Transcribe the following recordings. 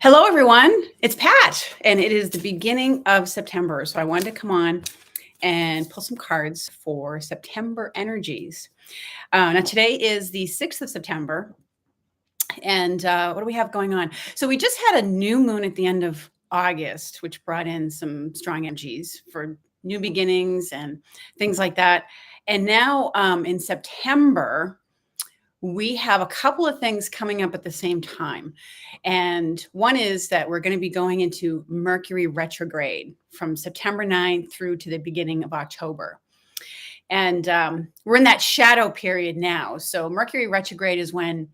Hello, everyone. It's Pat, and it is the beginning of September. So I wanted to come on and pull some cards for September energies. Now, today is the 6th of September. And what do we have going on? So we just had a new moon at the end of August, which brought in some strong energies for new beginnings and things like that. And now in September, we have a couple of things coming up at the same time. And one is that we're going to be going into Mercury retrograde from September 9th through to the beginning of October. And we're in that shadow period now. So Mercury retrograde is when,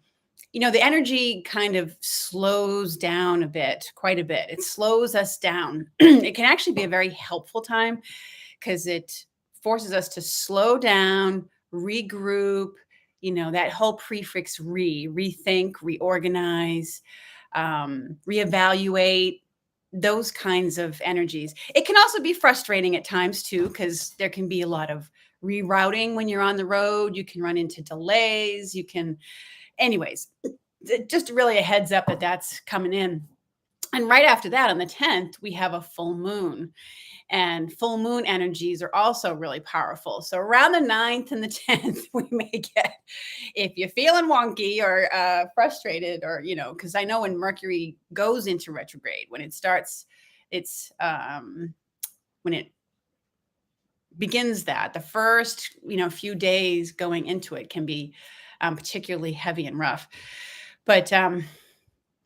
the energy kind of slows down a bit, quite a bit. It slows us down. It can actually be a very helpful time because it forces us to slow down, regroup, that whole prefix rethink, reorganize, reevaluate, those kinds of energies. It can also be frustrating at times too, because there can be a lot of rerouting when you're on the road. You can run into delays. Anyways, just really a heads up that that's coming in. And right after that, on the 10th, we have a full moon. And full moon energies are also really powerful. So around the 9th and the 10th, we may get, if you're feeling wonky or frustrated, or, because I know when Mercury goes into retrograde, when it starts, when it begins the first, few days going into it can be particularly heavy and rough. But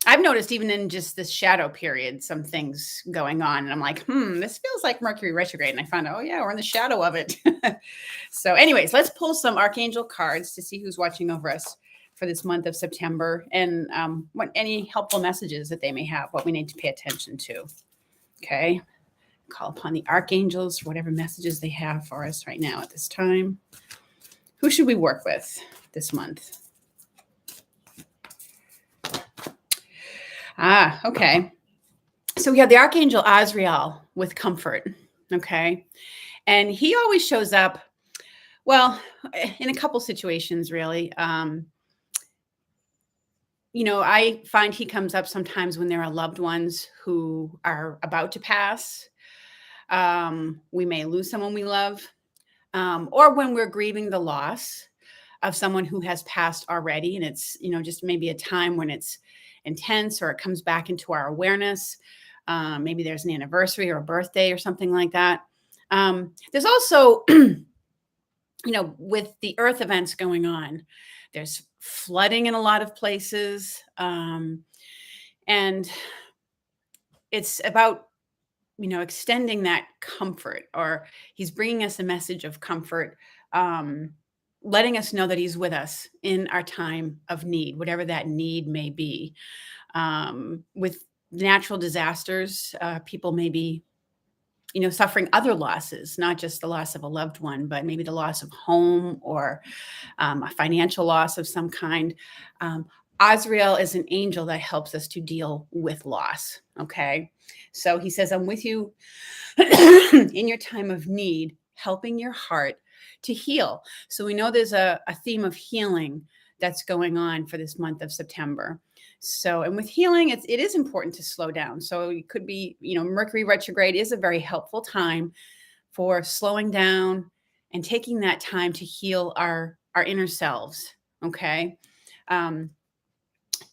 I've noticed even in just this shadow period, some things going on. And I'm like, this feels like Mercury retrograde. And I found out, oh, yeah, we're in the shadow of it. So anyways, let's pull some Archangel cards to see who's watching over us for this month of September and what any helpful messages that they may have, what we need to pay attention to. Okay. Call upon the Archangels for whatever messages they have for us right now at this time. Who should we work with this month? Okay. So we have the Archangel Azrael with comfort. Okay. And he always shows up, well, in a couple situations, really. I find he comes up sometimes when there are loved ones who are about to pass. We may lose someone we love, or when we're grieving the loss of someone who has passed already. And it's, just maybe a time when it's intense or it comes back into our awareness. Maybe there's an anniversary or a birthday or something like that. There's also, with the earth events going on, there's flooding in a lot of places. And it's about, extending that comfort, or he's bringing us a message of comfort, letting us know that he's with us in our time of need, whatever that need may be. With natural disasters, people may be, suffering other losses, not just the loss of a loved one, but maybe the loss of home or a financial loss of some kind. Azrael is an angel that helps us to deal with loss. Okay. So he says, I'm with you in your time of need, helping your heart to heal. So we know there's a theme of healing that's going on for this month of September. So, and with healing, it is important to slow down. So it could be, Mercury retrograde is a very helpful time for slowing down and taking that time to heal our inner selves. Okay.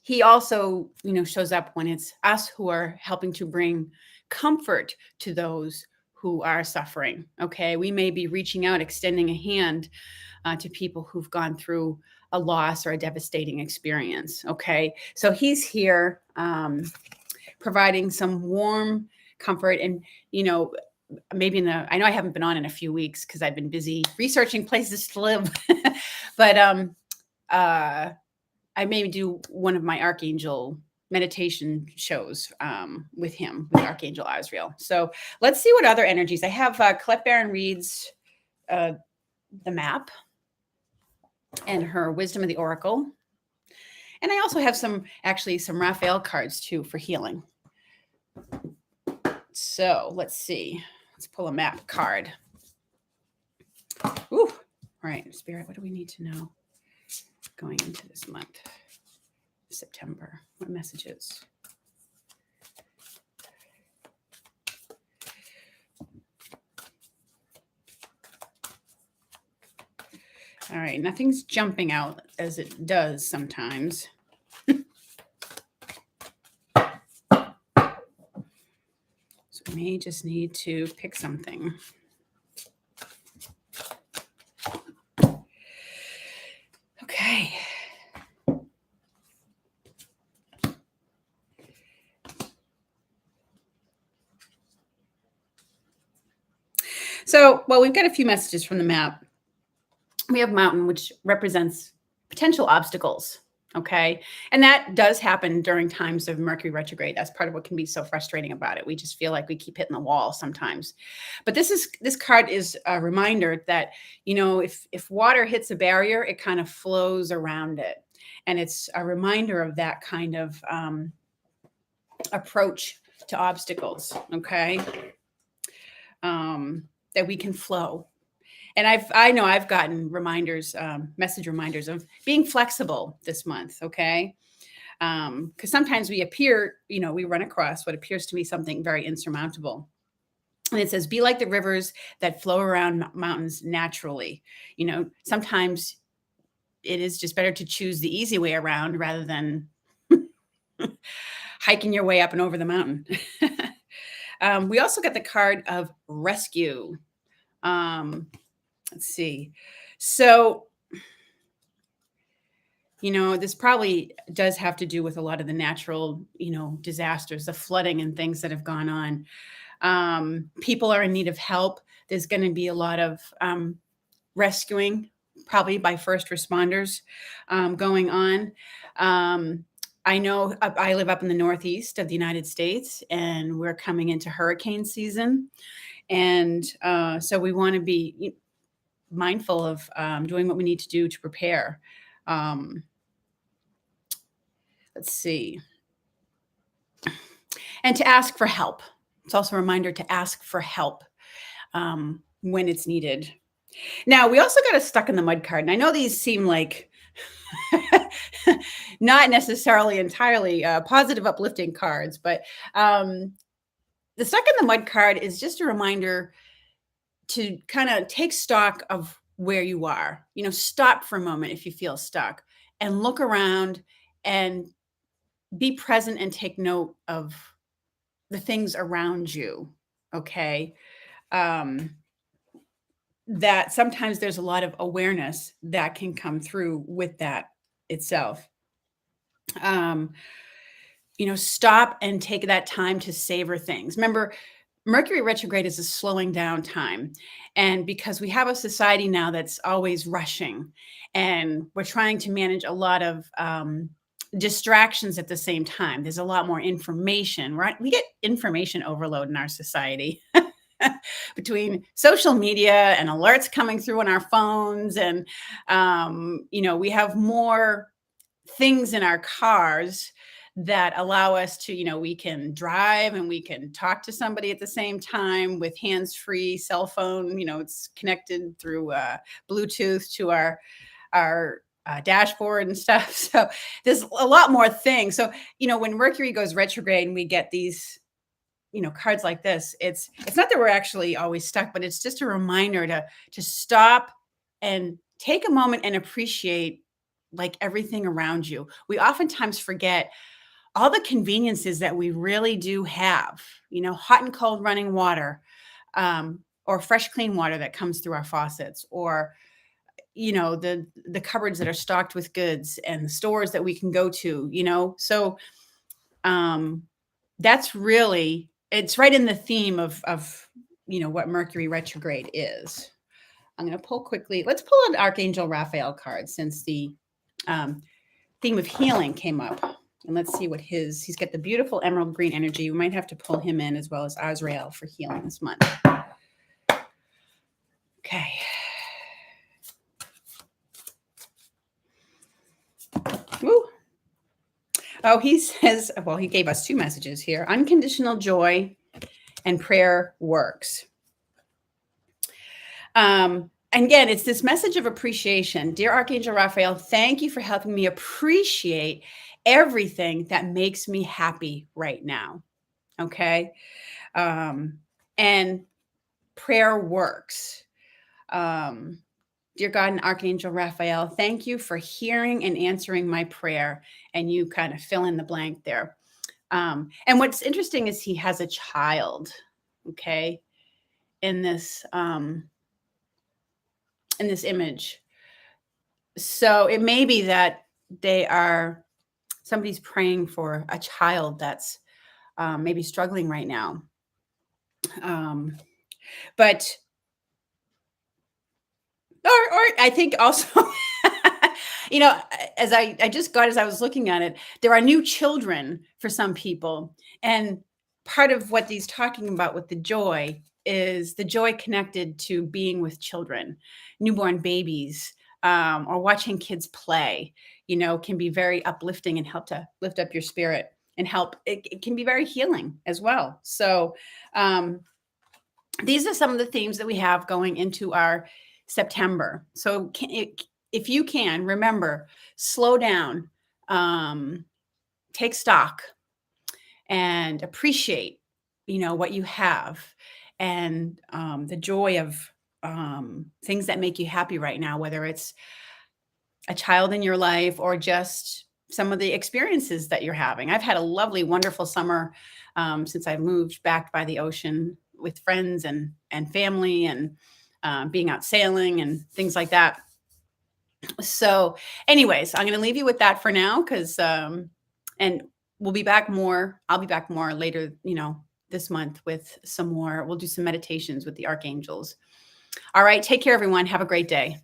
He also, shows up when it's us who are helping to bring comfort to those who are suffering. Okay. We may be reaching out, extending a hand to people who've gone through a loss or a devastating experience. Okay. So he's here providing some warm comfort. And, maybe I know I haven't been on in a few weeks because I've been busy researching places to live, but I may do one of my Archangel meditation shows with him, with Archangel Azrael. So let's see what other energies. I have Colette Baron reads the map and her Wisdom of the Oracle. And I also have some Raphael cards too for healing. So let's see. Let's pull a map card. Ooh. All right, Spirit, what do we need to know going into this month, September? What messages? All right, nothing's jumping out as it does sometimes. So we may just need to pick something. Okay. So, well, we've got a few messages from the map. We have mountain, which represents potential obstacles. Okay. And that does happen during times of Mercury retrograde. That's part of what can be so frustrating about it. We just feel like we keep hitting the wall sometimes. But this card is a reminder that, if water hits a barrier, it kind of flows around it. And it's a reminder of that kind of approach to obstacles. Okay. That we can flow. And I know I've gotten reminders, message reminders of being flexible this month. Okay. Because sometimes we run across what appears to be something very insurmountable. And it says, be like the rivers that flow around mountains naturally. Sometimes it is just better to choose the easy way around rather than hiking your way up and over the mountain. We also got the card of rescue. Let's see. So, this probably does have to do with a lot of the natural, disasters, the flooding and things that have gone on. People are in need of help. There's going to be a lot of rescuing, probably by first responders, going on. I know I live up in the Northeast of the United States, and we're coming into hurricane season. And so we want to be mindful of doing what we need to do to prepare. Let's see. And to ask for help. It's also a reminder to ask for help when it's needed. Now, we also got a stuck in the mud card. And I know these seem like not necessarily entirely positive, uplifting cards, but the stuck in the mud card is just a reminder to kind of take stock of where you are. Stop for a moment if you feel stuck and look around and be present and take note of the things around you. Okay. That sometimes there's a lot of awareness that can come through with that itself. Stop and take that time to savor things. Remember, Mercury retrograde is a slowing down time. And because we have a society now that's always rushing and we're trying to manage a lot of distractions at the same time, there's a lot more information, right? We get information overload in our society between social media and alerts coming through on our phones. And, we have more things in our cars that allow us to, we can drive and we can talk to somebody at the same time with hands-free cell phone. It's connected through Bluetooth to our dashboard and stuff. So there's a lot more things. So, when Mercury goes retrograde and we get these, cards like this, it's not that we're actually always stuck, but it's just a reminder to stop and take a moment and appreciate like everything around you. We oftentimes forget all the conveniences that we really do have, hot and cold running water, or fresh, clean water that comes through our faucets, or, the cupboards that are stocked with goods and the stores that we can go to, So that's really, it's right in the theme of what Mercury retrograde is. I'm going to pull quickly. Let's pull an Archangel Raphael card since the theme of healing came up. And let's see what he's got the beautiful emerald green energy. We might have to pull him in as well as Azrael for healing this month. Okay. Woo. Oh, he says, well, he gave us two messages here. Unconditional joy and prayer works. Again, it's this message of appreciation. Dear Archangel Raphael, thank you for helping me appreciate everything that makes me happy right now. Okay. And prayer works. Dear God and Archangel Raphael, thank you for hearing and answering my prayer. And you kind of fill in the blank there. And what's interesting is he has a child, okay, in this image. So it may be that somebody's praying for a child that's maybe struggling right now. But or I think also, as I was looking at it, there are new children for some people. And part of what he's talking about with the joy is the joy connected to being with children, newborn babies, or watching kids play, can be very uplifting and help to lift up your spirit and help. It can be very healing as well. So these are some of the themes that we have going into our September. So if you can, remember, slow down, take stock, and appreciate, what you have, and the joy of things that make you happy right now, whether it's a child in your life or just some of the experiences that you're having. I've had a lovely, wonderful summer since I moved back by the ocean with friends and family, and being out sailing and things like that. So anyways, I'm going to leave you with that for now, because and we'll be back more. I'll be back more later, this month with some more. We'll do some meditations with the archangels. All right. Take care, everyone. Have a great day.